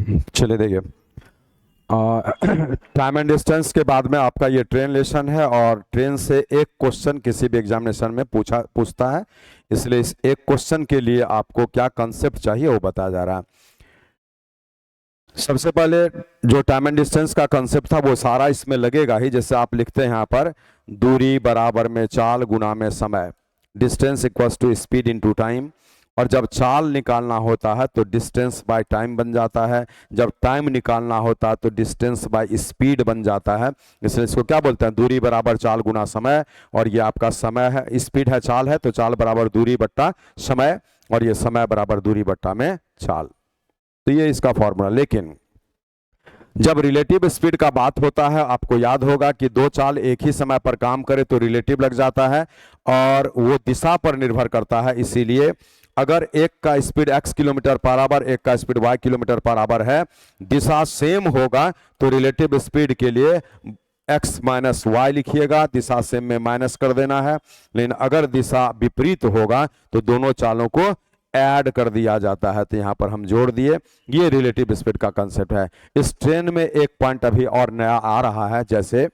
चलिए देखिए, time and distance के बाद में आपका ये ट्रेन लेसन है और ट्रेन से एक क्वेश्चन किसी भी एग्जामिनेशन में पूछता है, इसलिए इस एक क्वेश्चन के लिए आपको क्या कंसेप्ट चाहिए वो बताया जा रहा है। सबसे पहले जो टाइम एंड डिस्टेंस का कंसेप्ट था वो सारा इसमें लगेगा ही। जैसे आप लिखते हैं यहाँ पर, दूरी बराबर में चाल गुना में समय, distance equals to speed into time. और जब चाल निकालना होता है तो डिस्टेंस बाय टाइम बन जाता है, जब टाइम निकालना होता है तो डिस्टेंस बाय स्पीड बन जाता है। इसलिए इसको क्या बोलते हैं, दूरी बराबर चाल गुना समय। और ये आपका समय है, स्पीड है, चाल है, तो चाल बराबर दूरी बट्टा समय, और ये समय बराबर दूरी बट्टा में चाल। तो ये इसका फॉर्मूला। लेकिन जब रिलेटिव स्पीड का बात होता है, आपको याद होगा कि दो चाल एक ही समय पर काम करे तो रिलेटिव लग जाता है और वो दिशा पर निर्भर करता है। इसीलिए अगर एक का speed x kilometre per our, एक का speed y kilometre per our है, दिशा सेम होगा तो रिलेटिव स्पीड के लिए x माइनस वाई लिखिएगा, दिशा सेम में माइनस कर देना है। लेकिन अगर दिशा विपरीत होगा तो दोनों चालों को ऐड कर दिया जाता है, तो यहां पर हम जोड़ दिए। ये रिलेटिव स्पीड का कंसेप्ट है। इस ट्रेन में एक पॉइंट अभी और नया आ रहा है, जैसे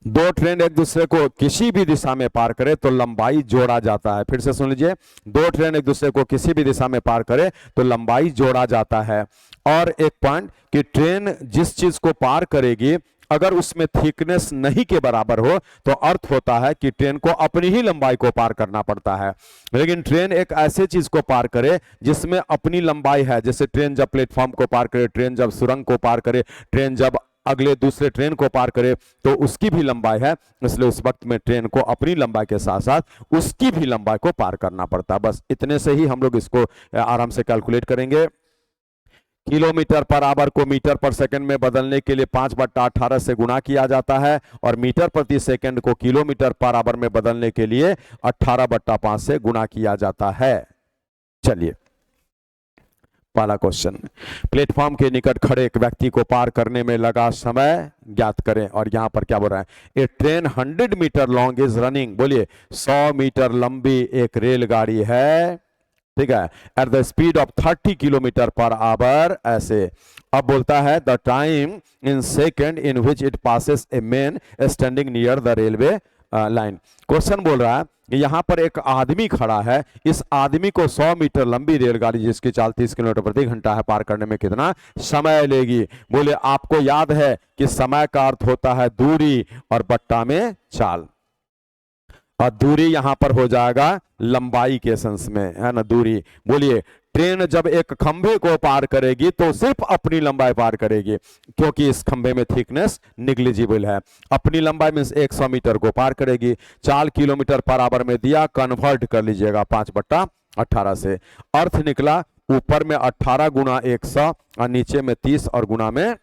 दो ट्रेन एक दूसरे को किसी भी दिशा में पार करे तो लंबाई जोड़ा जाता है। फिर से सुन लीजिए, दो ट्रेन एक दूसरे को किसी भी दिशा में पार करे तो लंबाई जोड़ा जाता है। और एक पॉइंट कि ट्रेन जिस चीज को पार करेगी अगर उसमें थिकनेस नहीं के बराबर हो तो अर्थ होता है कि ट्रेन को अपनी ही लंबाई को पार करना पड़ता है। लेकिन ट्रेन एक ऐसे चीज को पार करे जिसमें अपनी लंबाई है, जैसे ट्रेन जब प्लेटफॉर्म को पार करे, ट्रेन जब सुरंग को पार करे, ट्रेन जब अगले दूसरे ट्रेन को पार करे तो उसकी भी लंबाई है। इसलिए उस वक्त में ट्रेन को अपनी लंबाई के साथ साथ उसकी भी लंबाई को पार करना पड़ता है। बस इतने से ही हम लोग इसको आराम से कैलकुलेट करेंगे। किलोमीटर पर आवर को मीटर पर सेकंड में बदलने के लिए 5/18 से गुणा किया जाता है और मीटर प्रति सेकंड को किलोमीटर पर आवर में बदलने के लिए 18/5 से गुणा किया जाता है। चलिए पहला क्वेश्चन, प्लेटफॉर्म के निकट खड़े एक व्यक्ति को पार करने में लगा समय ज्ञात करें। और यहां पर क्या बोल रहा है, a train 100 metre long is running, बोलिए 100 मीटर लंबी एक रेलगाड़ी है, ठीक है, at the speed of 30 kilometre per hour. ऐसे अब बोलता है the time in second in which it passes a man standing near the railway line. Question बोल रहा है कि यहां पर एक आदमी खड़ा है, इस आदमी को 100 मीटर लंबी रेलगाड़ी जिसकी चाल 30 किलोमीटर प्रति घंटा है पार करने में कितना समय लेगी। बोले आपको याद है कि समय का अर्थ होता है दूरी और बट्टा में चाल, और दूरी यहां पर हो जाएगा लंबाई के सेंस में, है ना, दूरी। बोलिए ट्रेन जब एक खंभे को पार करेगी तो सिर्फ अपनी लंबाई पार करेगी, क्योंकि इस खंभे में थिकनेस निग्लिजिबल है। अपनी लंबाई में 100 मीटर को पार करेगी, 4 किलोमीटर पर आवर में दिया, कन्वर्ट कर लीजिएगा 5/18 से। अर्थ निकला ऊपर में 18 गुना 100 और नीचे में 30 और गुना में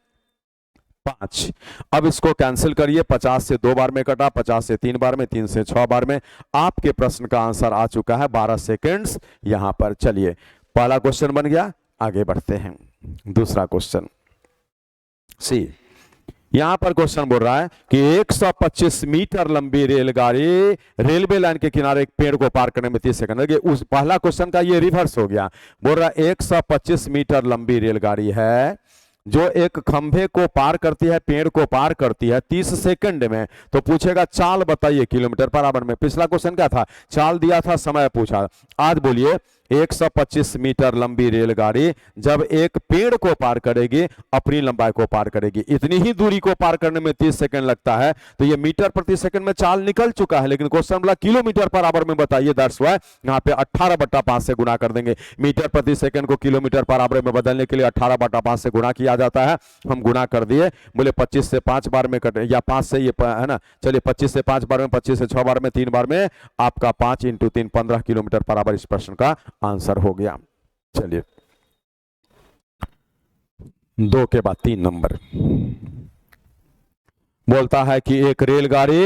5। अब इसको कैंसिल करिए, 50 से 2 बार में कटा, 50 से 3 बार में, 3 से 6 बार में। आपके प्रश्न का आंसर आ चुका है 12 सेकेंड्स यहां पर। चलिए पहला क्वेश्चन बन गया, आगे बढ़ते हैं। दूसरा क्वेश्चन सी, यहां पर क्वेश्चन बोल रहा है कि 125 मीटर लंबी रेलगाड़ी रेलवे लाइन के किनारे एक पेड़ को पार करने में 30 सेकंड लगे। उस पहला क्वेश्चन का ये रिवर्स हो गया, बोल रहा है 125 मीटर लंबी रेलगाड़ी है जो एक खंभे को पार करती है, पेड़ को पार करती है 30 सेकंड में। तो पूछेगा चाल बताइए किलोमीटर पर आवर में। पिछला क्वेश्चन क्या था, चाल दिया था, समय पूछा। आज बोलिए 125 मीटर लंबी रेलगाड़ी जब एक पेड़ को पार करेगी अपनी लंबाई को पार करेगी, इतनी ही दूरी को पार करने में 30 सेकंड लगता है। तो ये मीटर प्रति सेकंड में चाल निकल चुका है, लेकिन क्वेश्चन बोला किलोमीटर पर आवर में बताइए। दैट्स व्हाई यहाँ पे 18/5 से गुणा कर देंगे। मीटर प्रति सेकंड को किलोमीटर पर आवर में बदलने के लिए 18/5 से गुणा किया जाता है। हम गुणा कर दिए, बोले 25 से 5 बार में कटे या 5 से, ये है ना, चलिए 25 से 5 बार में, 25 से 6 बार में, 3 बार में, आपका 5 × 3 15 किलोमीटर पर आवर इस प्रश्न का आंसर हो गया। चलिए 2 के बाद 3 नंबर बोलता है कि एक रेलगाड़ी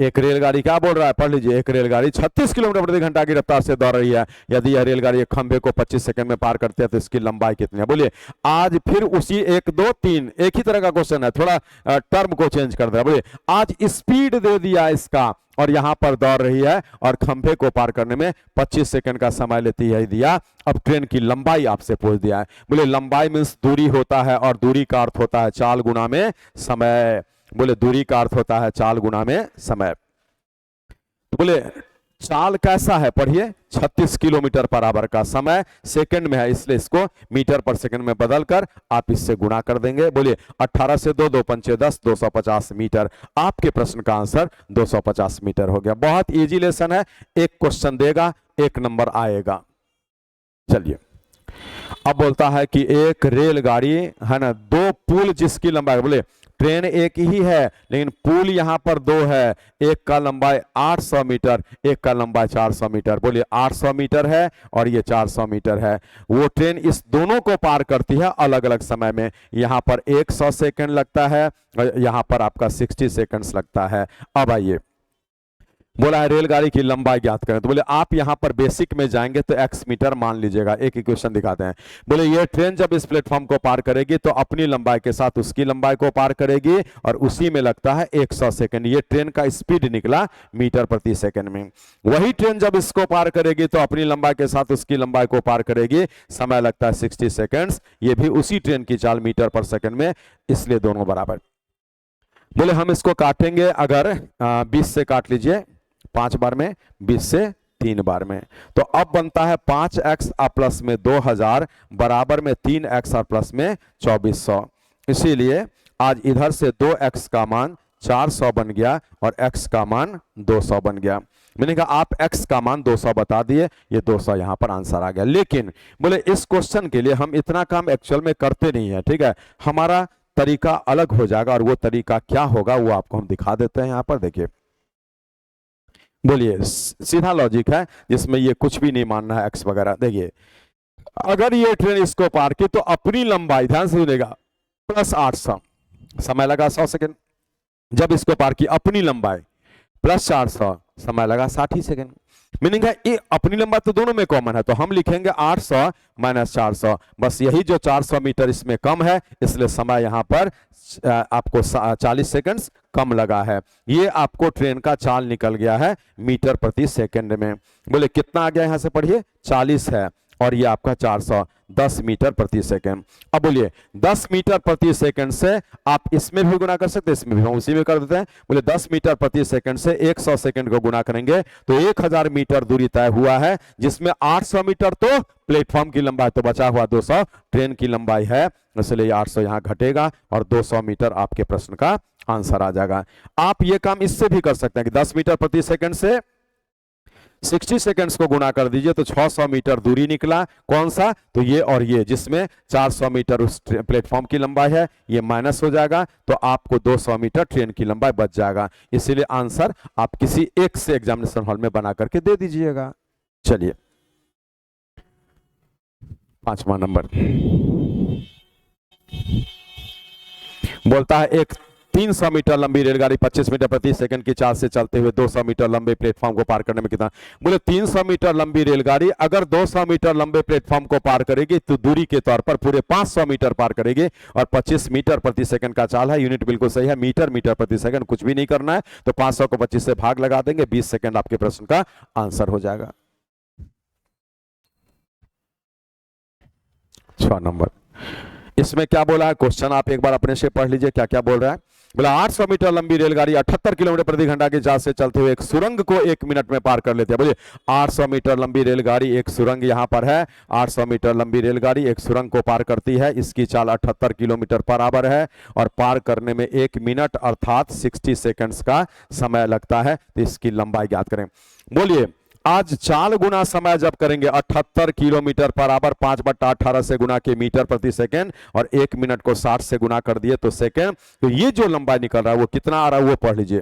एक रेलगाड़ी क्या बोल रहा है, पढ़ लीजिए, एक रेलगाड़ी 36 किलोमीटर प्रति घंटा की रफ्तार से दौड़ रही है। यदि यह रेलगाड़ी एक खंभे को 25 सेकंड में पार करती है तो इसकी लंबाई कितनी है? बोलिए। आज फिर उसी 1 2 3 एक ही तरह का क्वेश्चन है, थोड़ा टर्म को चेंज कर दिया। बोलिए, आज स्पीड दे दिया इसका और यहां पर दौड़ रही है और खंभे को पार करने में 25 सेकंड का समय लेती है दिया। अब ट्रेन की लंबाई आपसे पूछ दिया है। बोले लंबाई मींस दूरी होता है और दूरी का अर्थ होता है चाल गुना में समय। बोले दूरी का अर्थ होता है चाल गुना में समय। तो बोले चाल कैसा है, पढ़िए, 36 किलोमीटर पर आवर का समय सेकंड में है, इसलिए इसको मीटर पर सेकंड में बदलकर आप इससे गुणा कर देंगे। बोलिए 18 से 2 2 पंचे 10 250 मीटर। आपके प्रश्न का आंसर 250 मीटर हो गया। बहुत इजी लेसन है, एक क्वेश्चन देगा 1 नंबर आएगा। चलिए अब बोलता है कि एक रेलगाड़ी है ना, 2 पुल जिसकी लंबाई, बोले ट्रेन एक ही है लेकिन पुल यहां पर 2 है, एक का लंबाई 800 मीटर, एक का लंबाई 400 मीटर। बोलिए 800 मीटर है और ये 400 मीटर है। वो ट्रेन इस दोनों को पार करती है अलग अलग समय में। यहां पर 100 सेकंड लगता है और यहां पर आपका 60 सेकंड्स लगता है। अब आइए, बोला है रेलगाड़ी की लंबाई ज्ञात करें। तो बोले आप यहां पर बेसिक में जाएंगे तो एक्स मीटर मान लीजिएगा। एक इक्वेशन दिखाते हैं। बोले ये ट्रेन जब इस प्लेटफॉर्म को पार करेगी तो अपनी लंबाई के साथ उसकी लंबाई को पार करेगी और उसी में लगता है 100 सेकंड। ये ट्रेन का स्पीड निकला मीटर प्रति सेकंड में। वही ट्रेन जब इसको पार करेगी तो अपनी लंबाई के साथ उसकी लंबाई को पार करेगी, समय लगता है 60 सेकंड्स। ये भी उसी ट्रेन की चाल मीटर पर सेकंड में, इसलिए दोनों बराबर। बोले हम इसको काटेंगे, अगर 20 से काट लीजिए 5 बार में, 20 से 3 बार में, तो अब बनता है 5x और प्लस में 2000 बराबर में 3x और प्लस में 2400। इसीलिए आज इधर से 2x का मान 400 बन गया और x का मान 200 बन गया। मैंने कहा आप x का मान 200 बता दिए, ये 200 यहां पर आंसर आ गया। लेकिन बोले इस क्वेश्चन के लिए हम इतना काम एक्चुअल में करते नहीं है, ठीक है, हमारा तरीका अलग हो जाएगा और वो तरीका क्या होगा वो आपको हम दिखा देते हैं। यहां पर देखिए, बोलिए सीधा लॉजिक है जिसमें ये कुछ भी नहीं मानना है एक्स वगैरह। देखिए अगर ये ट्रेन इसको पार की तो अपनी लंबाई, ध्यान से सुनिएगा, प्लस 800, समय लगा 100 सेकंड। जब इसको पार की अपनी लंबाई प्लस 400, समय लगा 60 सेकंड। मीनिंग है ये अपनी लंबाई तो दोनों में कॉमन है, तो हम लिखेंगे 800 माइनस 400। बस यही जो 400 मीटर इसमें कम है, इसलिए समय यहां पर आपको 40 सेकंड्स कम लगा है। ये आपको ट्रेन का चाल निकल गया है मीटर प्रति सेकंड में। बोले कितना आ गया, यहां से पढ़िए, 40 है और ये आपका 400, 10 मीटर प्रति सेकंड। अब बोलिए 10 मीटर प्रति सेकंड से आप इसमें भी गुना कर सकते हैं, इसमें भी हम उसी में कर देते हैं। बोले 10 मीटर प्रति सेकंड से 100 सेकंड को गुना करेंगे तो 1000 मीटर दूरी तय हुआ है, जिसमें 800 मीटर तो प्लेटफॉर्म की लंबाई, तो बचा हुआ 200 ट्रेन की लंबाई है, इसलिए 800 यहां घटेगा और 200 मीटर आपके प्रश्न का आंसर आ जाएगा। आप ये काम इससे भी कर सकते हैं कि 10 मीटर प्रति सेकंड से 60 सेकंड्स को गुणा कर दीजिए तो 600 मीटर दूरी निकला। कौन सा, तो ये और ये, जिसमें 400 मीटर उस प्लेटफॉर्म की लंबाई है, ये माइनस हो जाएगा तो आपको 200 मीटर ट्रेन की लंबाई बच जाएगा। इसीलिए आंसर आप किसी एक से एग्जामिनेशन हॉल में बना करके दे दीजिएगा। चलिए 5वां नंबर बोलता है एक 300 मीटर लंबी रेलगाड़ी 25 मीटर प्रति सेकंड की चाल से चलते हुए 200 मीटर लंबे प्लेटफॉर्म को पार करने में कितना। बोले 300 मीटर लंबी रेलगाड़ी अगर 200 मीटर लंबे प्लेटफॉर्म को पार करेगी तो दूरी के तौर पर पूरे 500 मीटर पार करेगी और 25 मीटर प्रति सेकंड का चाल है। यूनिट बिल्कुल सही है, मीटर मीटर प्रति सेकंड, कुछ भी नहीं करना है। तो 500 को 25 से भाग लगा देंगे, 20 सेकंड आपके प्रश्न का आंसर हो जाएगा। 6 नंबर, इसमें क्या बोला है क्वेश्चन, आप एक बार अपने से पढ़ लीजिए क्या क्या बोल रहा है। बोला 800 मीटर लंबी रेलगाड़ी 78 किलोमीटर प्रति घंटा की चाल से चलते हुए एक सुरंग को 1 मिनट में पार कर लेते हैं। बोलिए 800 मीटर लंबी रेलगाड़ी, एक सुरंग यहां पर है, 800 मीटर लंबी रेलगाड़ी एक सुरंग को पार करती है, इसकी चाल 78 किलोमीटर पर आवर है और पार करने में 1 मिनट अर्थात 60 सेकंड्स का समय लगता है। तो इसकी लंबाई ज्ञात करें। बोलिए आज चाल गुना समय जब करेंगे 78 किलोमीटर पर आवर 5/18 से गुना के मीटर प्रति सेकंड और 1 मिनट को 60 से गुना कर दिए तो सेकंड, तो ये जो लंबाई निकल रहा है वो कितना आ रहा है वो पढ़ लीजिए।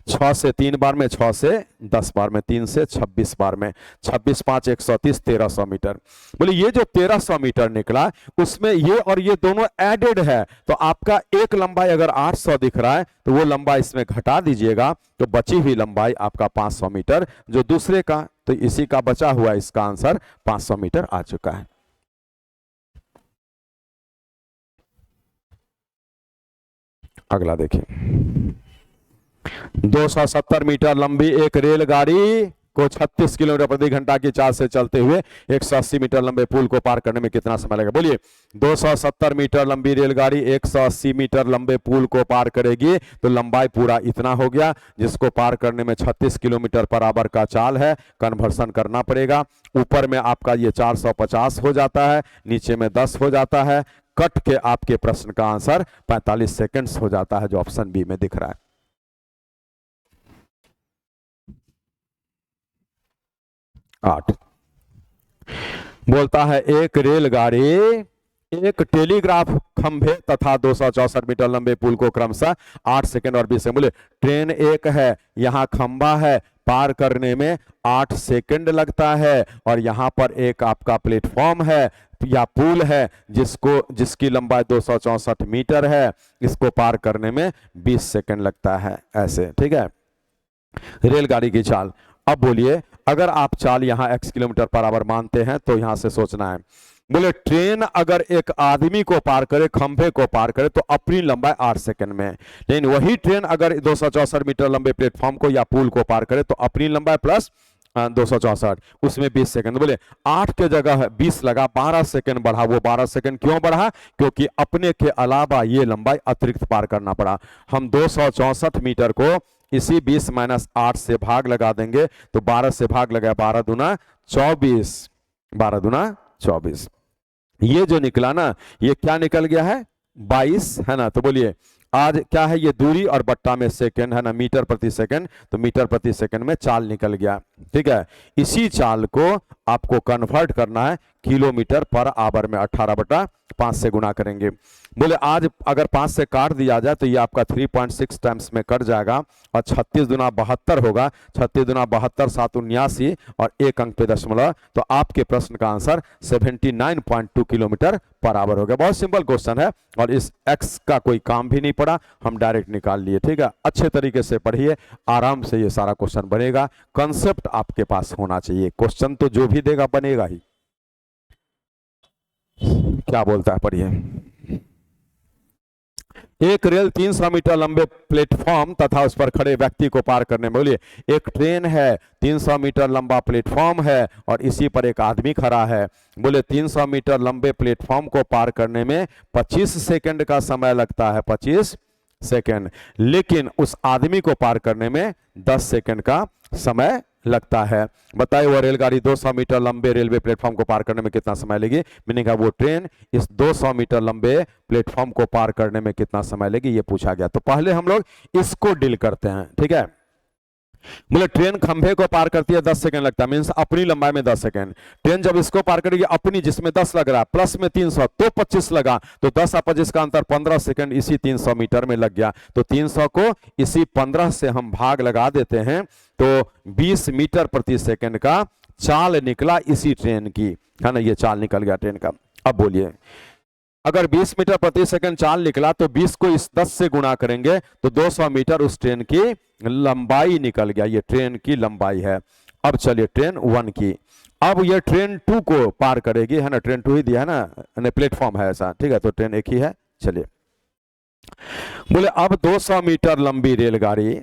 6 से 3 बार में, 6 से 10 बार में, 3 से 26 बार में, 26 5 130, 1300 मीटर। बोले ये जो 1300 मीटर निकला उसमें ये और ये दोनों एडेड है, तो आपका एक लंबाई अगर 800 दिख रहा है तो वो लंबाई इसमें घटा दीजिएगा, तो बची हुई लंबाई आपका 500 मीटर जो दूसरे का, तो इसी का बचा हुआ इसका आंसर 500 मीटर आ चुका है। अगला देखिए, 270 मीटर लंबी एक रेलगाड़ी को 36 किलोमीटर प्रति घंटा की चाल से चलते हुए 180 मीटर लंबे पुल को पार करने में कितना समय लगेगा? बोलिए 270 मीटर लंबी रेलगाड़ी 180 मीटर लंबे पुल को पार करेगी, तो लंबाई पूरा इतना हो गया, जिसको पार करने में 36 किलोमीटर पर आवर का चाल है, कन्वर्सन करना पड़ेगा। ऊपर में आपका ये 450 हो जाता है, नीचे में 10 हो जाता है, कट के आपके प्रश्न का आंसर 45 सेकेंड्स हो जाता है, जो ऑप्शन बी में दिख रहा है। 8 बोलता है एक रेलगाड़ी एक टेलीग्राफ खंभे तथा 264 मीटर लंबे पुल को क्रमशः 8 सेकंड और 20 सेकंड, बोले ट्रेन एक है, यहाँ खंभा है, पार करने में 8 सेकंड लगता है, और यहाँ पर एक आपका प्लेटफॉर्म है या पुल है जिसकी लंबाई 264 मीटर है, इसको पार करने में 20 सेकंड लगता है। ऐसे ठीक है रेलगाड़ी की चाल। अब बोलिए अगर आप चाल यहां x किलोमीटर पर आवर मानते हैं तो यहां से सोचना है, बोले ट्रेन अगर एक आदमी को पार करे, खंभे को पार करे, तो अपनी लंबाई 8 सेकंड में, लेकिन वही ट्रेन अगर 264 मीटर लंबे प्लेटफॉर्म को या पुल को पार करे तो अपनी लंबाई प्लस 264 उसमें 20 सेकंड, बोले 8 के जगह 20 लगा, 12 सेकंड बढ़ा। वो 12 सेकंड क्यों बढ़ा? क्योंकि अपने के अलावा ये लंबाई अतिरिक्त पार करना पड़ा। हम 264 मीटर को इसी 20 - 8 से भाग लगा देंगे, तो 12 से भाग लगा, 12 दूना 24, 12 दूना 24। ये जो निकला ना, ये क्या निकल गया है? 22 है ना। तो बोलिए आज क्या है ये दूरी और बट्टा में सेकंड है ना, मीटर प्रति सेकंड, तो मीटर प्रति सेकंड में चाल निकल गया। ठीक है, इसी चाल को आपको कन्वर्ट करना है किलोमीटर पर आवर में, 18/5 से गुणा करेंगे। बोले आज अगर 5 से काट दिया जाए तो ये आपका 3.6 टाइम्स में कट जाएगा, और 36 दूना 72 होगा, 36 दूना 72 7 79 और 1 अंक पे दशमलव, तो आपके प्रश्न का आंसर 79.2 किलोमीटर पर आवर हो गया। बहुत सिंपल क्वेश्चन है और इस एक्स का कोई काम भी नहीं पड़ा, हम डायरेक्ट निकाल लिए। ठीक है, अच्छे तरीके से पढ़िए, आराम से ये सारा क्वेश्चन बनेगा। कंसेप्ट आपके पास होना चाहिए, क्वेश्चन तो जो भी देगा बनेगा ही। क्या बोलता है पढ़िए, एक रेल 300 मीटर लंबे प्लेटफॉर्म तथा उस पर खड़े व्यक्ति को पार करने में, बोलिए एक ट्रेन है, 300 मीटर लंबा प्लेटफॉर्म है और इसी पर एक आदमी खड़ा है। बोले 300 मीटर लंबे प्लेटफॉर्म को पार करने में 25 सेकंड का समय लगता है, 25 सेकंड, लेकिन उस आदमी को पार करने में 10 सेकंड का समय लगता है। बताइए वह रेलगाड़ी 200 मीटर लंबे रेलवे प्लेटफॉर्म को पार करने में कितना समय लेगी? मैंने कहा वो ट्रेन इस 200 मीटर लंबे प्लेटफॉर्म को पार करने में कितना समय लेगी, ये पूछा गया। तो पहले हम लोग इसको डील करते हैं। ठीक है, बोले ट्रेन खंभे को पार करती है 10 सेकंड लगता है, मीन्स अपनी लंबाई में 10 सेकंड। ट्रेन जब इसको पार करेगी अपनी, जिसमें 10 लग रहा है, प्लस में 300 तो 25 लगा, तो 10 और 25 का अंतर 15 सेकंड इसी 300 मीटर में लग गया। तो 300 को इसी 15 से हम भाग लगा देते हैं, तो 20 मीटर प्रति सेकंड का चाल निकला इसी ट्रेन की, है ना, ये चाल निकल गया ट्रेन का। अब बोलिए अगर 20 मीटर प्रति सेकंड चाल निकला तो 20 को इस 10 से गुणा करेंगे तो 200 मीटर उस ट्रेन की लंबाई निकल गया, ये ट्रेन की लंबाई है। अब चलिए ट्रेन 1 की, अब ये ट्रेन 2 को पार करेगी, है ना, ट्रेन 2 ही दिया है ना, प्लेटफॉर्म है ऐसा। ठीक है, तो ट्रेन 1 ही है। चलिए बोले अब 200 मीटर लंबी रेलगाड़ी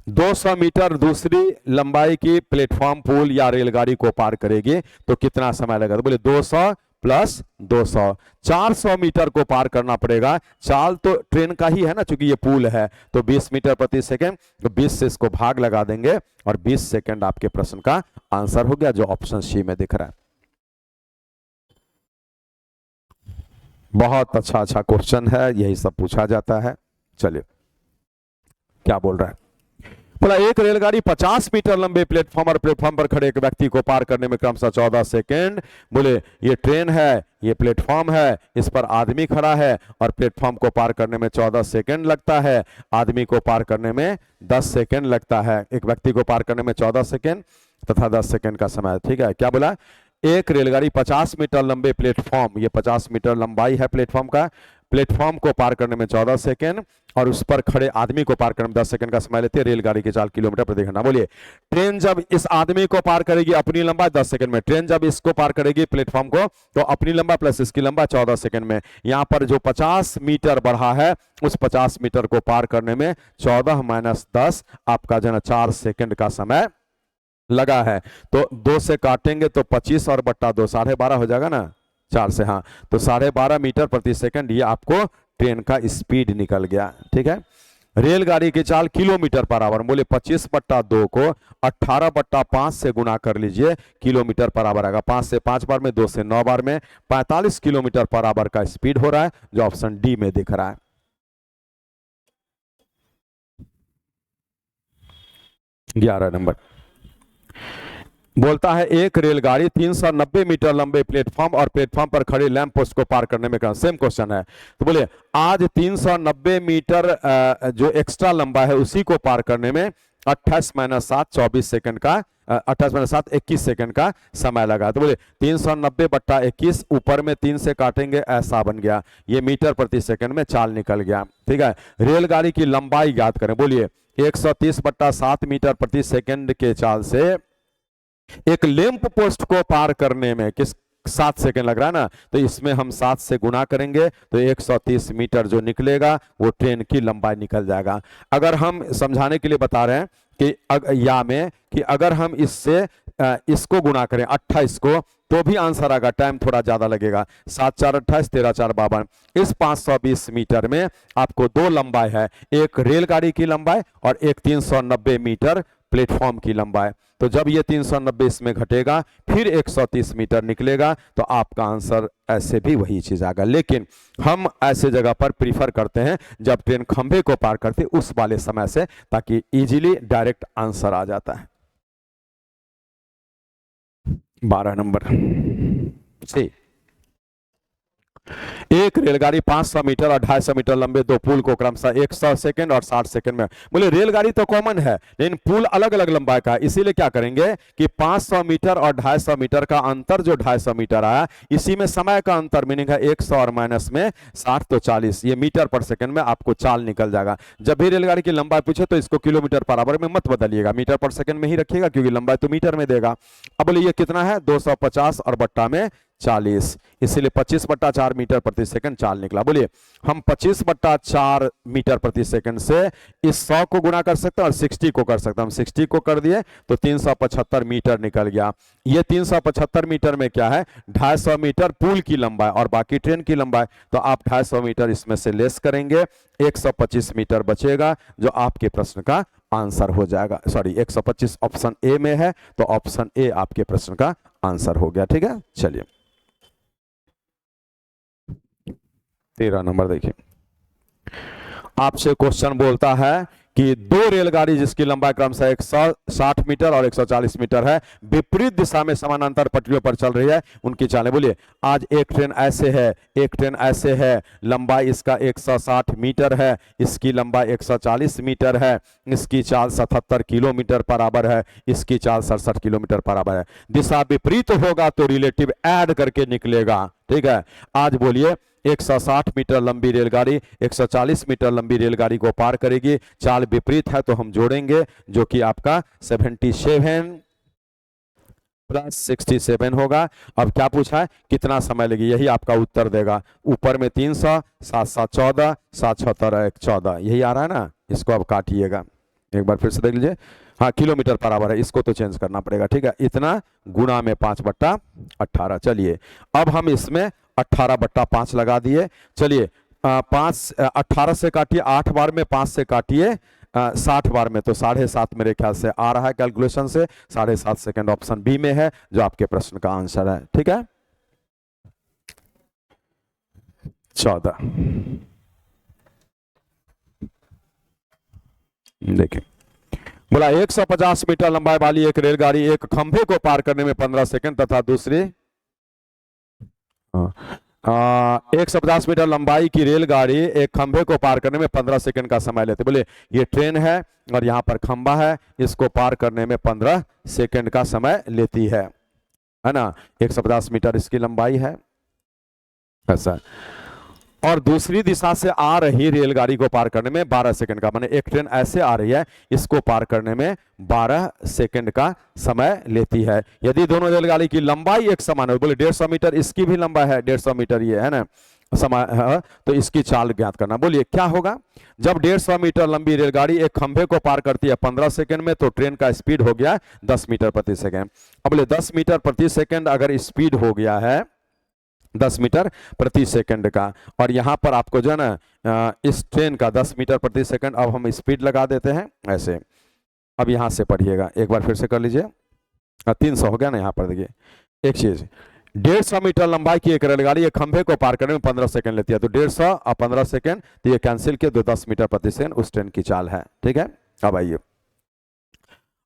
200 मीटर दूसरी लंबाई की प्लेटफॉर्म पुल या रेलगाड़ी को पार करेगी तो कितना समय लगेगा? तो बोले 200 प्लस 200, 400 मीटर को पार करना पड़ेगा। चाल तो ट्रेन का ही है ना, चूंकि ये पुल है, तो 20 मीटर प्रति सेकंड, तो 20 से इसको भाग लगा देंगे और 20 सेकंड आपके प्रश्न का आंसर हो गया, जो ऑप्शन सी में दिख रहा है। बहुत अच्छा क्वेश्चन है, यही सब पूछा जाता है। चलिए क्या बोल रहा है, बोला एक रेलगाड़ी 50 मीटर लंबे प्लेटफॉर्म और प्लेटफॉर्म पर खड़े एक व्यक्ति को पार करने में क्रमशः 14 सेकेंड। बोले ये ट्रेन है, ये प्लेटफॉर्म है, इस पर आदमी खड़ा है और प्लेटफॉर्म को पार करने में 14 सेकेंड लगता है, आदमी को पार करने में 10 सेकेंड लगता है। एक व्यक्ति को पार करने में 14 सेकेंड तथा 10 सेकेंड का समय। ठीक है, क्या बोला? एक रेलगाड़ी 50 मीटर लंबे प्लेटफॉर्म, ये 50 मीटर लंबाई है प्लेटफॉर्म का, प्लेटफॉर्म को पार करने में 14 सेकेंड और उस पर खड़े आदमी को पार करने में 10 सेकंड का समय लेती है। रेलगाड़ी की चाल किलोमीटर प्रति घंटा। बोलिए ट्रेन जब इस आदमी को पार करेगी अपनी लंबाई 10 सेकंड में, ट्रेन जब इसको पार करेगी प्लेटफॉर्म को तो अपनी लंबाई प्लस इसकी लंबाई 14 सेकंड में। यहां पर जो 50 मीटर बढ़ा है उस 50 मीटर को पार करने में 14 माइनस 10 आपका जो है 4 सेकंड का समय लगा है। तो 2 से काटेंगे तो 25 और बट्टा 2 12.5 हो जाएगा ना, 4 से, हाँ, तो 12.5 मीटर प्रति सेकंड ये आपको ट्रेन का स्पीड निकल गया। ठीक है, रेलगाड़ी की चाल किलोमीटर पर आवर। बोले 25/2 को 18/5 से गुना कर लीजिए, किलोमीटर पर आवर आएगा। 5 से 5 बार में, 2 से 9 बार में 45 किलोमीटर पर आवर का स्पीड हो रहा है, जो ऑप्शन डी में दिख रहा है। 11 नंबर बोलता है एक रेलगाड़ी 390 मीटर लंबे प्लेटफॉर्म और प्लेटफॉर्म पर खड़े लैंप पोस्ट को पार करने में, सेम क्वेश्चन है। तो बोले आज 390 मीटर जो एक्स्ट्रा लंबा है उसी को पार करने में 28 माइनस 7 24 सेकंड का 28 माइनस 7 21 सेकंड का समय लगा। तो बोले 390/21 ऊपर में 3 से काटेंगे, ऐसा बन गया, ये मीटर प्रति सेकंड में चाल निकल गया। ठीक है, रेलगाड़ी की लंबाई ज्ञात करें। बोलिए 130/7 मीटर प्रति सेकंड के चाल से एक लैंप पोस्ट को पार करने में किस 7 सेकंड लग रहा है ना, तो इसमें हम 7 से गुना करेंगे तो 130 मीटर जो निकलेगा वो ट्रेन की लंबाई निकल जाएगा। अगर हम समझाने के लिए बता रहे हैं कि अगर हम इससे इसको गुना करें 28 को तो भी आंसर आएगा, टाइम थोड़ा ज्यादा लगेगा। 7 4 28 13 4 52। इस 520 मीटर में आपको 2 लंबाई है, एक रेलगाड़ी की लंबाई और एक 390 मीटर प्लेटफॉर्म की लंबाई। तो जब ये 390 इसमें घटेगा फिर 130 मीटर निकलेगा, तो आपका आंसर ऐसे भी वही चीज आएगा। लेकिन हम ऐसे जगह पर प्रीफर करते हैं जब ट्रेन खंभे को पार करती है उस वाले समय से, ताकि इजीली डायरेक्ट आंसर आ जाता है। 12 नंबर सी, एक रेलगाड़ी 500 मीटर और 250 मीटर लंबे 2 पुल को क्रमशः 100 सेकंड और 60 सेकंड में। बोले रेलगाड़ी तो कॉमन है लेकिन पुल अलग अलग लंबाई का है, इसीलिए क्या करेंगे कि 500 मीटर और 250 मीटर का अंतर जो 250 मीटर आया इसी में समय का अंतर, मीनिंग है 100 और माइनस में 60 तो 40, ये मीटर पर सेकंड में आपको चाल निकल जाएगा। जब भी रेलगाड़ी की लंबाई पूछे तो इसको किलोमीटर पर आवर में मत बदलिएगा, मीटर पर सेकंड में ही रखिएगा क्योंकि लंबाई तो मीटर में देगा। अब बोले ये कितना है 250 और बट्टा में 40, इसीलिए 25/4 मीटर प्रति सेकंड चाल निकला। बोलिए हम 25/4 मीटर प्रति सेकंड से इस 100 को गुना कर सकते हैं और 60 को कर सकते हैं। हम 60 को कर दिए तो 375 मीटर निकल गया। ये 375 मीटर में क्या है 250 मीटर पुल की लंबाई और बाकी ट्रेन की लंबाई, तो आप 250 मीटर इसमें से लेस करेंगे, 125 मीटर बचेगा जो आपके प्रश्न का आंसर हो जाएगा। सॉरी 125 ऑप्शन ए में है तो ऑप्शन ए आपके प्रश्न का आंसर हो गया। ठीक है, चलिए 13 नंबर देखिए, आपसे क्वेश्चन बोलता है कि 2 रेलगाड़ी जिसकी लंबाई क्रमशः 160 मीटर और 140 मीटर है विपरीत दिशा में समानांतर पटरियों पर चल रही है, उनकी चालें। बोलिए आज एक ट्रेन ऐसे है, एक ट्रेन ऐसे है, लंबाई इसका 160 मीटर है, इसकी लंबाई 140 मीटर है, इसकी चाल 77 किलोमीटर पर आवर है, इसकी चाल 67 किलोमीटर पर आवर है। दिशा विपरीत होगा तो रिलेटिव ऐड करके निकलेगा। ठीक है, आज बोलिए 160 मीटर लंबी रेलगाड़ी 140 मीटर लंबी रेलगाड़ी को पार करेगी, चाल विपरीत है तो हम जोड़ेंगे जो कि आपका 77 प्लस 67 होगा। अब क्या पूछा है कितना समय लगे, यही आपका उत्तर देगा। ऊपर में 300, 7 7 14, 7 76 1 14, यही आ रहा है ना, इसको अब काटिएगा एक बार फिर से देख लीजिए। हाँ किलोमीटर पर आवर है, इसको तो चेंज करना पड़ेगा। ठीक है, इतना गुना में 5/18। चलिए अब हम इसमें 18/5 लगा दिए। चलिए 18 से काटिए 8 बार में, 5 से काटिए 60 बार में, तो 7.5 मेरे ख्याल से आ रहा है कैलकुलेशन से, 7.5 सेकंड ऑप्शन बी में है जो आपके प्रश्न का आंसर है। ठीक है 14 देखिए, बोला 150 मीटर लंबाई वाली एक रेलगाड़ी एक खंभे को पार करने में 15 सेकंड तथा दूसरी 150 मीटर लंबाई की रेलगाड़ी एक खंभे को पार करने में 15 सेकंड का समय लेते। बोले ये ट्रेन है और यहाँ पर खंभा है, इसको पार करने में 15 सेकंड का समय लेती है ना। 150 मीटर इसकी लंबाई है ऐसा, और दूसरी दिशा से आ रही रेलगाड़ी को पार करने में 12 सेकंड का, माने एक ट्रेन ऐसे आ रही है, इसको पार करने में 12 सेकंड का समय लेती है। यदि दोनों रेलगाड़ी की लंबाई एक समान है, बोले 150 मीटर इसकी भी लंबाई है, 150 मीटर ये है ना समय है, तो इसकी चाल ज्ञात करना। बोलिए क्या होगा जब 150 मीटर लंबी रेलगाड़ी एक खंभे को पार करती है 15 सेकंड में, तो ट्रेन का स्पीड हो गया 10 मीटर प्रति सेकंड। अब बोले 10 मीटर प्रति सेकंड अगर स्पीड हो गया है 10 मीटर प्रति सेकंड का, और यहाँ पर आपको जो है ना इस ट्रेन का 10 मीटर प्रति सेकंड, अब हम स्पीड लगा देते हैं ऐसे। अब यहाँ से पढ़िएगा एक बार फिर से कर लीजिए, 300 हो गया ना। यहाँ पर देखिए एक चीज, 150 मीटर लंबाई की एक रेलगाड़ी एक खंभे को पार करने में 15 सेकंड लेती है, तो 150 और 15 सेकंड, तो ये कैंसिल किया, तो 10 मीटर प्रति सेकंड उस ट्रेन की चाल है। ठीक है, अब आइए,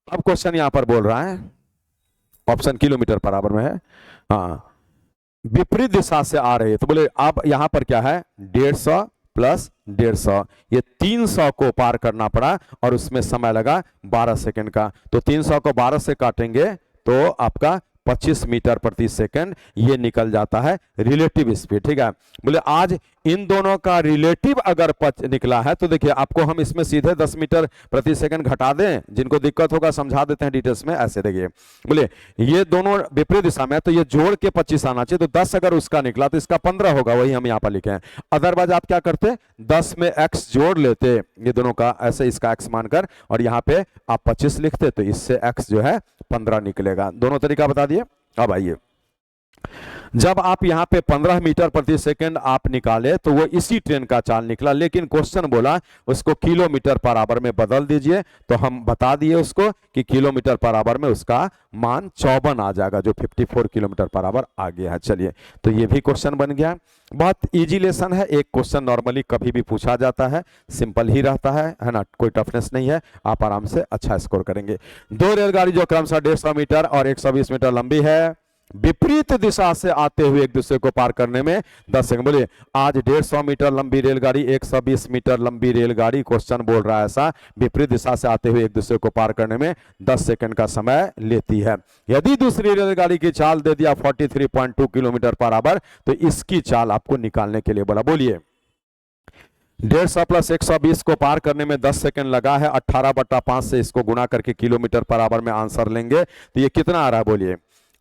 अब क्वेश्चन यहाँ पर बोल रहा है, ऑप्शन किलोमीटर पर आवर में है, हाँ विपरीत दिशा से आ रही है, तो बोले अब यहां पर क्या है 150 प्लस 150, ये 300 को पार करना पड़ा और उसमें समय लगा 12 सेकंड का, तो 300 को 12 से काटेंगे तो आपका 25 मीटर प्रति सेकंड ये निकल जाता है रिलेटिव स्पीड। ठीक है, बोले आज इन दोनों का रिलेटिव अगर निकला है तो देखिए आपको हम इसमें सीधे 10 मीटर प्रति सेकंड घटा दें, जिनको दिक्कत होगा समझा देते हैं डिटेल्स में। ऐसे देखिए बोले ये दोनों विपरीत दिशा में है, तो ये जोड़ के 25 आना चाहिए, तो 10 अगर उसका निकला तो इसका 15 होगा, वही हम यहाँ पर लिखे हैं। अदरवाइज आप क्या करते 10 में x जोड़ लेते ये दोनों का, ऐसे इसका x मानकर, और यहाँ पे आप 25 लिखते, तो इससे x जो है 15 निकलेगा। दोनों तरीका बता दिए। अब आइए, जब आप यहां पे 15 मीटर प्रति सेकंड आप निकाले तो वो इसी ट्रेन का चाल निकला, लेकिन क्वेश्चन बोला उसको किलोमीटर पर आवर में बदल दीजिए, तो हम बता दिए उसको कि किलोमीटर पर आवर में उसका मान 54 आ जाएगा, जो 54 किलोमीटर पर आवर आ गया है। चलिए, तो ये भी क्वेश्चन बन गया। बहुत इजी लेसन है, एक क्वेश्चन नॉर्मली कभी भी पूछा जाता है, सिंपल ही रहता है ना, कोई टफनेस नहीं है, आप आराम से अच्छा स्कोर करेंगे। दो रेलगाड़ी जो क्रमशः 150 मीटर और 120 मीटर लंबी है, विपरीत दिशा से आते हुए एक दूसरे को पार करने में 10 सेकंड। बोलिए आज 150 मीटर लंबी रेलगाड़ी 120 मीटर लंबी रेलगाड़ी, क्वेश्चन बोल रहा है ऐसा, विपरीत दिशा से आते हुए एक दूसरे को पार करने में 10 सेकंड का समय लेती है। यदि दूसरी रेलगाड़ी की चाल दे दिया 43.2 किलोमीटर पर आवर, तो इसकी चाल आपको निकालने के लिए बोला। बोलिए 150 प्लस 120 को पार करने में 10 सेकंड लगा है, 18/5 से इसको गुणा करके किलोमीटर पर आवर में आंसर लेंगे, तो ये कितना आ रहा है बोलिए।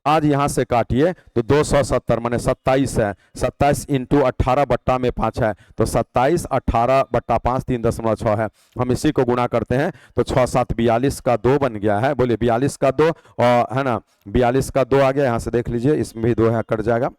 आज यहां से काटिए तो 270 माने 27 है, 27 इंटू 18/5 है, तो 27 18/5 3.6 है। हम इसी को गुणा करते हैं तो 6 7 42 का 2 बन गया है। बोलिए 42 का 2 और है ना, 42 का 2 आ गया, यहां से देख लीजिए इसमें भी 2 है, कट जाएगा।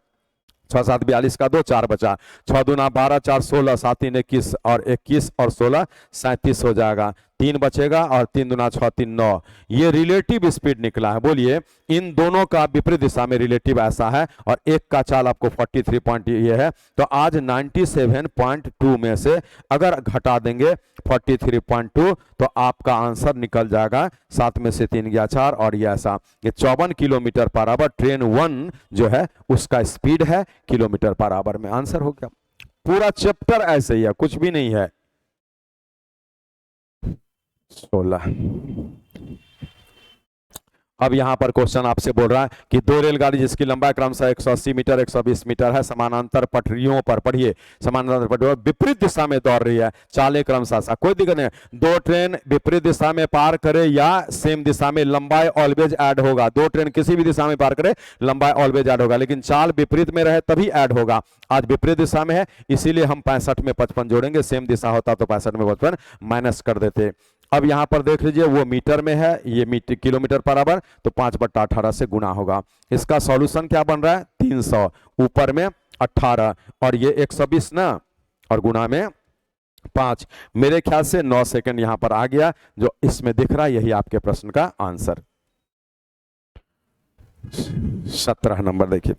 6 7 42 का 2, 4 बचा, 6 दूना 12 4 16, 7 3 21 और 21 और 16 37 हो जाएगा, 3 बचेगा और 3 दूना 6 3 9। ये रिलेटिव स्पीड निकला है। बोलिए इन दोनों का विपरीत दिशा में रिलेटिव ऐसा है, और एक का चाल आपको 43 पॉइंट ये है, तो आज 97.2 में से अगर घटा देंगे 43.2 तो आपका आंसर निकल जाएगा 7 में से 3 गया 4, और ये ऐसा, ये 54 किलोमीटर पर आवर ट्रेन 1 जो है उसका स्पीड है किलोमीटर पर आवर में। आंसर हो गया। पूरा चैप्टर ऐसे ही है, कुछ भी नहीं है। 16। अब यहां पर क्वेश्चन आपसे बोल रहा है कि दो रेलगाड़ी जिसकी लंबाई क्रमशः 180 मीटर 120 मीटर है, समानांतर पटरियों पर, पढ़िए समानांतर पटरियों विपरीत दिशा में दौड़ रही है, चाले क्रमशः सा, कोई दिक्कत नहीं। दो ट्रेन विपरीत दिशा में पार करे या सेम दिशा में, लंबाई ऑलवेज ऐड होगा। दो ट्रेन किसी भी दिशा में पार करे लंबाई ऑलवेज ऐड होगा, लेकिन चाल विपरीत में रहे तभी ऐड होगा। आज विपरीत दिशा में है इसीलिए हम 65 में 55 जोड़ेंगे, सेम दिशा होता तो 65 में 55 माइनस कर देते। अब यहां पर देख लीजिए वो मीटर में है, ये मीटर किलोमीटर पर आवर, तो 5/18 से गुना होगा। इसका सॉल्यूशन क्या बन रहा है 300, ऊपर में 18 और ये 120 ना, और गुना में 5। मेरे ख्याल से 9 सेकंड यहां पर आ गया, जो इसमें दिख रहा है यही आपके प्रश्न का आंसर। 17 नंबर देखिए,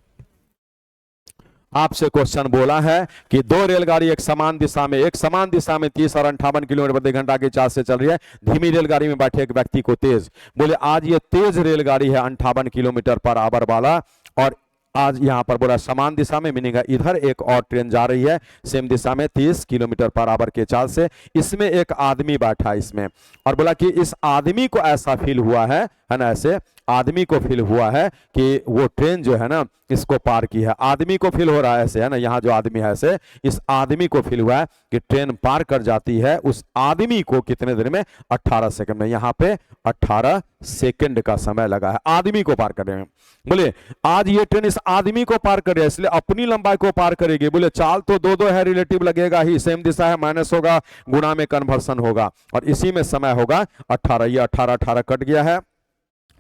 आपसे क्वेश्चन बोला है कि दो रेलगाड़ी एक समान दिशा में 30 और 58 किलोमीटर प्रति घंटा की चाल से चल रही है। धीमी रेलगाड़ी में बैठे एक व्यक्ति को तेज, बोले आज ये तेज रेलगाड़ी है 58 किलोमीटर पर आवर वाला, और आज यहां पर बोला समान दिशा में, मीनिंग है इधर एक और ट्रेन जा रही है सेम दिशा में 30 किलोमीटर पर आवर के चाल से, इसमें एक आदमी बैठा इसमें, और बोला कि इस आदमी को ऐसा फील हुआ है ना, ऐसे आदमी को फील हुआ है कि वो ट्रेन जो है ना इसको पार की है। आदमी को फील हो रहा है ऐसे, है ना, यहाँ जो आदमी है ऐसे, इस आदमी को फील हुआ है कि ट्रेन पार कर जाती है। उस आदमी को कितने देर में? 18 सेकंड में। यहाँ पे 18 सेकंड का समय लगा है आदमी को पार करने में। बोले आज ये ट्रेन इस आदमी को पार कर रही है, इसलिए अपनी लंबाई को पार करेगी। बोले चाल तो दो है, रिलेटिव लगेगा ही, सेम दिशा है, माइनस होगा, गुणा में कन्वर्सन होगा, और इसी में समय होगा 18। ये 18 कट गया है।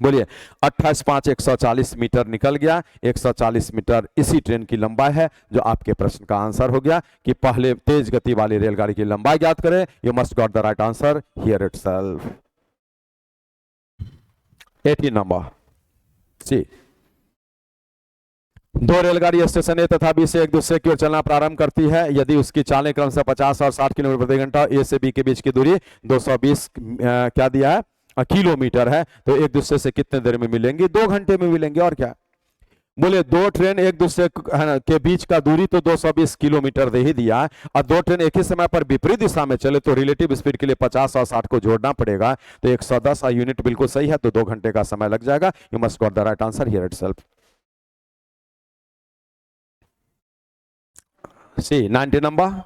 बोलिए 28 5 140 मीटर निकल गया। 140 मीटर इसी ट्रेन की लंबाई है, जो आपके प्रश्न का आंसर हो गया कि पहले तेज गति वाली रेलगाड़ी की लंबाई ज्ञात करें। You must got the right answer here itself. 18 number C. दो रेलगाड़ी स्टेशन ए तथा बी से एक दूसरे की ओर चलना प्रारंभ करती है यदि उसकी चालें क्रम से 50 और 60 किलोमीटर प्रति घंटा, ए से बी के बीच की दूरी 220 क्या दिया है किलोमीटर है, तो एक दूसरे से कितने देर में मिलेंगी? 2 घंटे में मिलेंगे, और क्या। बोले दो ट्रेन एक दूसरे के बीच का दूरी तो 220 किलोमीटर दे ही दिया, और दो ट्रेन एक ही समय पर विपरीत दिशा में चले तो रिलेटिव स्पीड के लिए 50 और 60 को जोड़ना पड़ेगा, तो 110 यूनिट बिल्कुल सही है, तो 2 घंटे का समय लग जाएगा। You must got the right answer here itself. C 90 number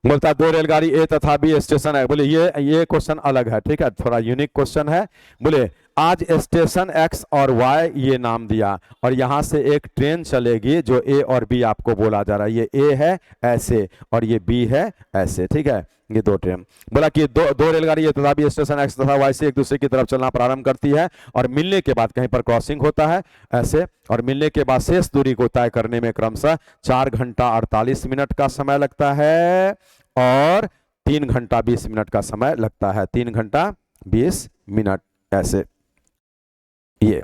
बोलता दो रेलगाड़ी ए तथा बी स्टेशन है। बोले ये क्वेश्चन अलग है, ठीक है, थोड़ा यूनिक क्वेश्चन है। बोले आज स्टेशन एक्स और वाई ये नाम दिया, और यहां से एक ट्रेन चलेगी जो ए और बी आपको बोला जा रहा है। ये ए है ऐसे और ये बी है ऐसे, ठीक है, ये दो ट्रेन। बोला कि दो रेलगाड़ी ए तथा बी स्टेशन एक्स तथा वाई से एक दूसरे की तरफ चलना प्रारंभ करती है, और मिलने के बाद कहीं पर क्रॉसिंग होता है ऐसे, और मिलने के बाद शेष दूरी को तय करने में क्रमशः 4 घंटा 48 मिनट का समय लगता है और 3 घंटा 20 मिनट का समय लगता है। 3 घंटा 20 मिनट ऐसे। ये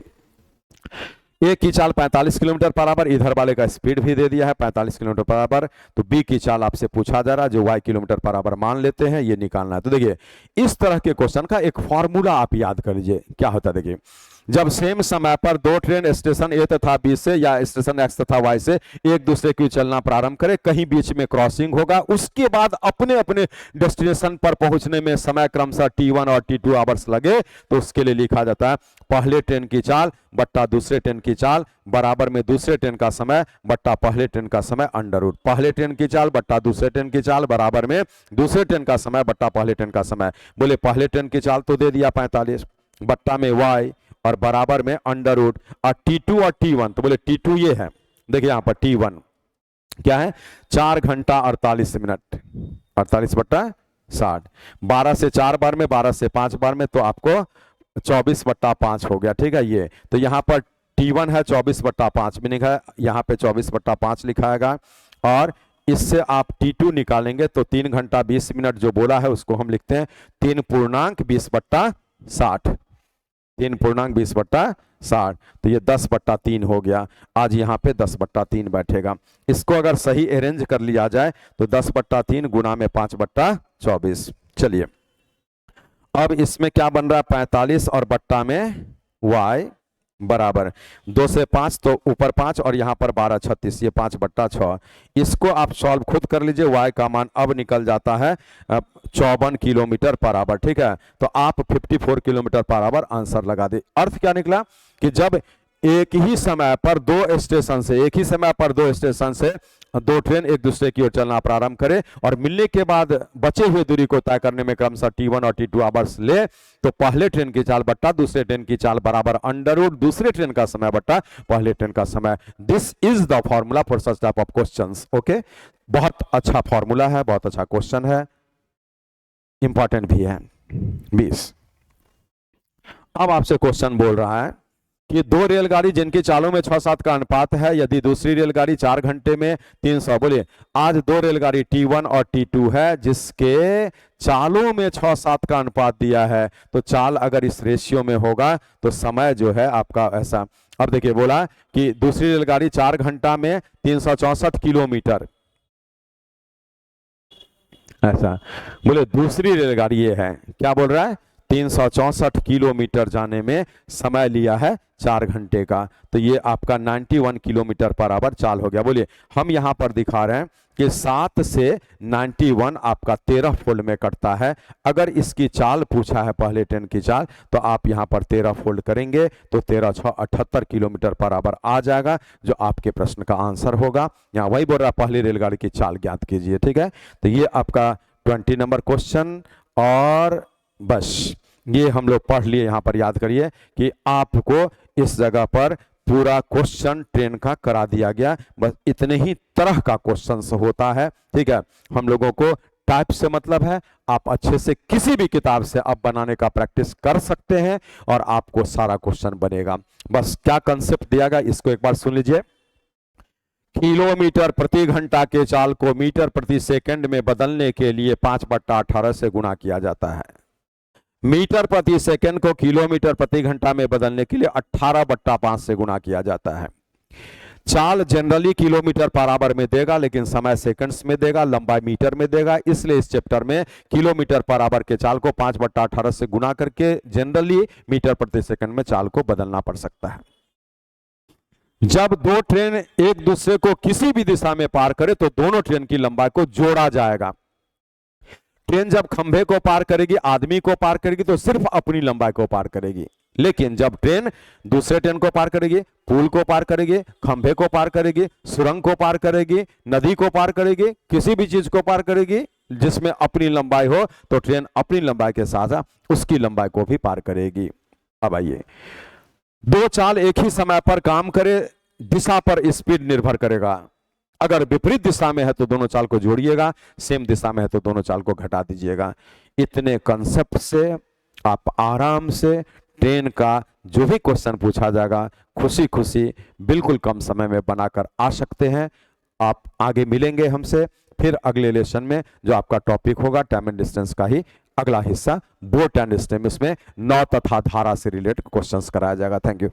ए की चाल 45 किलोमीटर पर आवर, इधर वाले का स्पीड भी दे दिया है 45 किलोमीटर पर आवर, तो बी की चाल आपसे पूछा जा रहा है जो y किलोमीटर पर आवर मान लेते हैं, ये निकालना है। तो देखिए इस तरह के क्वेश्चन का एक फॉर्मूला आप याद कर लीजिए, क्या होता है। देखिए जब सेम समय पर दो ट्रेन स्टेशन ए तथा बी से या स्टेशन एक्स तथा वाई से एक दूसरे की चलना प्रारंभ करे, कहीं बीच में क्रॉसिंग होगा, उसके बाद अपने अपने डेस्टिनेशन पर पहुंचने में समय क्रमशः T1 और T2 आवर्स लगे, तो उसके लिए लिखा जाता है पहले ट्रेन की चाल बट्टा दूसरे ट्रेन की चाल बराबर में दूसरे ट्रेन का समय बट्टा पहले ट्रेन का समय अंडर रूट। पहले ट्रेन की चाल बट्टा दूसरे ट्रेन की चाल बराबर में दूसरे ट्रेन का समय बट्टा पहले ट्रेन का समय। बोले पहले ट्रेन की चाल तो दे दिया 45 बट्टा में y और बराबर में अंडर रूट, और T2 और T1, तो बोले T2 ये है, देखिए यहां पर T1 क्या है 4 घंटा 48 मिनट, 48 बट्टा 60, 12 से 4 बार में 12 से 5 बार में, तो आपको 24 बट्टा 5 हो गया, ठीक है। ये तो यहाँ पर T1 है 24 बट्टा 5 मीनिंग है यहाँ पे 24 बट्टा 5 लिखाएगा, और इससे आप T2 निकालेंगे तो 3 घंटा 20 मिनट जो बोला है उसको हम लिखते हैं 3.20 बट्टा 60, 3.20 बट्टा 60, तो ये 10 बट्टा 3 हो गया। आज यहाँ पे 10 बट्टा 3 बैठेगा। इसको अगर सही अरेंज कर लिया जाए तो 10 बट्टा 3 गुना में 5 बट्टा 24। चलिए अब इसमें क्या बन रहा है 45 और बट्टा में y बराबर 2 से 5 तो ऊपर 5 और यहाँ पर 12 36, ये 5 बट्टा 6। इसको आप सॉल्व खुद कर लीजिए, y का मान अब निकल जाता है 54 किलोमीटर पर आवर, ठीक है। तो आप 54 किलोमीटर पर आवर आंसर लगा दे। अर्थ क्या निकला कि जब एक ही समय पर दो स्टेशन से दो ट्रेन एक दूसरे की ओर चलना प्रारंभ करे और मिलने के बाद बचे हुए दूरी को तय करने में क्रमशः T1 और T2 आवर्स ले, तो पहले ट्रेन की चाल बट्टा दूसरे ट्रेन की चाल बराबर अंडर रूट दूसरे ट्रेन का समय बट्टा पहले ट्रेन का समय। This is the formula for such type of questions. Okay, बहुत अच्छा फॉर्मूला है, बहुत अच्छा क्वेश्चन है, इंपॉर्टेंट भी है। 20 अब आपसे क्वेश्चन बोल रहा है कि दो रेलगाड़ी जिनकी चालों में 6-7 का अनुपात है, यदि दूसरी रेलगाड़ी 4 घंटे में 300। बोलिए आज दो रेलगाड़ी T1 और T2 है जिसके चालों में 6-7 का अनुपात दिया है, तो चाल अगर इस रेशियो में होगा तो समय जो है आपका ऐसा, अब देखिए बोला कि दूसरी रेलगाड़ी 4 घंटा में 364 किलोमीटर, ऐसा बोले दूसरी रेलगाड़ी ये है, क्या बोल रहा है, 364 किलोमीटर जाने में समय लिया है 4 घंटे का, तो ये आपका 91 किलोमीटर पर आवर चाल हो गया। बोलिए हम यहां पर दिखा रहे हैं कि 7 से 91 आपका 13 फोल्ड में कटता है। अगर इसकी चाल पूछा है पहले ट्रेन की चाल, तो आप यहां पर 13 फोल्ड करेंगे तो 13 6 78 किलोमीटर पर आवर आ जाएगा, जो आपके प्रश्न का आंसर होगा। यहाँ वही बोल रहा है पहली रेलगाड़ी की चाल ज्ञात कीजिए, ठीक है। तो ये आपका 20 नंबर क्वेश्चन, और बस ये हम लोग पढ़ लिए। यहां पर याद करिए कि आपको इस जगह पर पूरा क्वेश्चन ट्रेन का करा दिया गया, बस इतने ही तरह का क्वेश्चन होता है, ठीक है। हम लोगों को टाइप से मतलब है, आप अच्छे से किसी भी किताब से आप बनाने का प्रैक्टिस कर सकते हैं और आपको सारा क्वेश्चन बनेगा। बस क्या कंसेप्ट दिया गया इसको एक बार सुन लीजिए। किलोमीटर प्रति घंटा के चाल को मीटर प्रति सेकंड में बदलने के लिए 5/18 से गुणा किया जाता है। मीटर प्रति सेकंड को किलोमीटर प्रति घंटा में बदलने के लिए 18/5 से गुणा किया जाता है। चाल जनरली किलोमीटर पर आवर में देगा, लेकिन समय सेकंड्स में देगा, लंबाई मीटर में देगा, इसलिए इस चैप्टर में किलोमीटर पर आवर के चाल को 5/18 से गुणा करके जनरली मीटर प्रति सेकंड में चाल को बदलना पड़ सकता है। जब दो ट्रेन एक दूसरे को किसी भी दिशा में पार करे तो दोनों ट्रेन की लंबाई को जोड़ा जाएगा। ट्रेन जब खंभे को पार करेगी, आदमी को पार करेगी, तो सिर्फ अपनी लंबाई को पार करेगी, लेकिन जब ट्रेन दूसरे ट्रेन को पार करेगी, पुल को पार करेगी, खंभे को पार करेगी, सुरंग को पार करेगी, नदी को पार करेगी, किसी भी चीज को पार करेगी जिसमें अपनी लंबाई हो, तो ट्रेन अपनी लंबाई के साथ उसकी लंबाई को भी पार करेगी। अब आइए, दो चाल एक ही समय पर काम करे, दिशा पर स्पीड निर्भर करेगा। अगर विपरीत दिशा में है तो दोनों चाल को जोड़िएगा, सेम दिशा में है तो दोनों चाल को घटा दीजिएगा। इतने कंसेप्ट से आप आराम से ट्रेन का जो भी क्वेश्चन पूछा जाएगा खुशी खुशी बिल्कुल कम समय में बनाकर आ सकते हैं। आप आगे मिलेंगे हमसे फिर अगले लेसन में, जो आपका टॉपिक होगा टाइम एंड डिस्टेंस का ही अगला हिस्सा, बोट एंड स्टेम, इसमें नौ तथा धारा से रिलेटेड क्वेश्चंस कराया जाएगा। Thank you.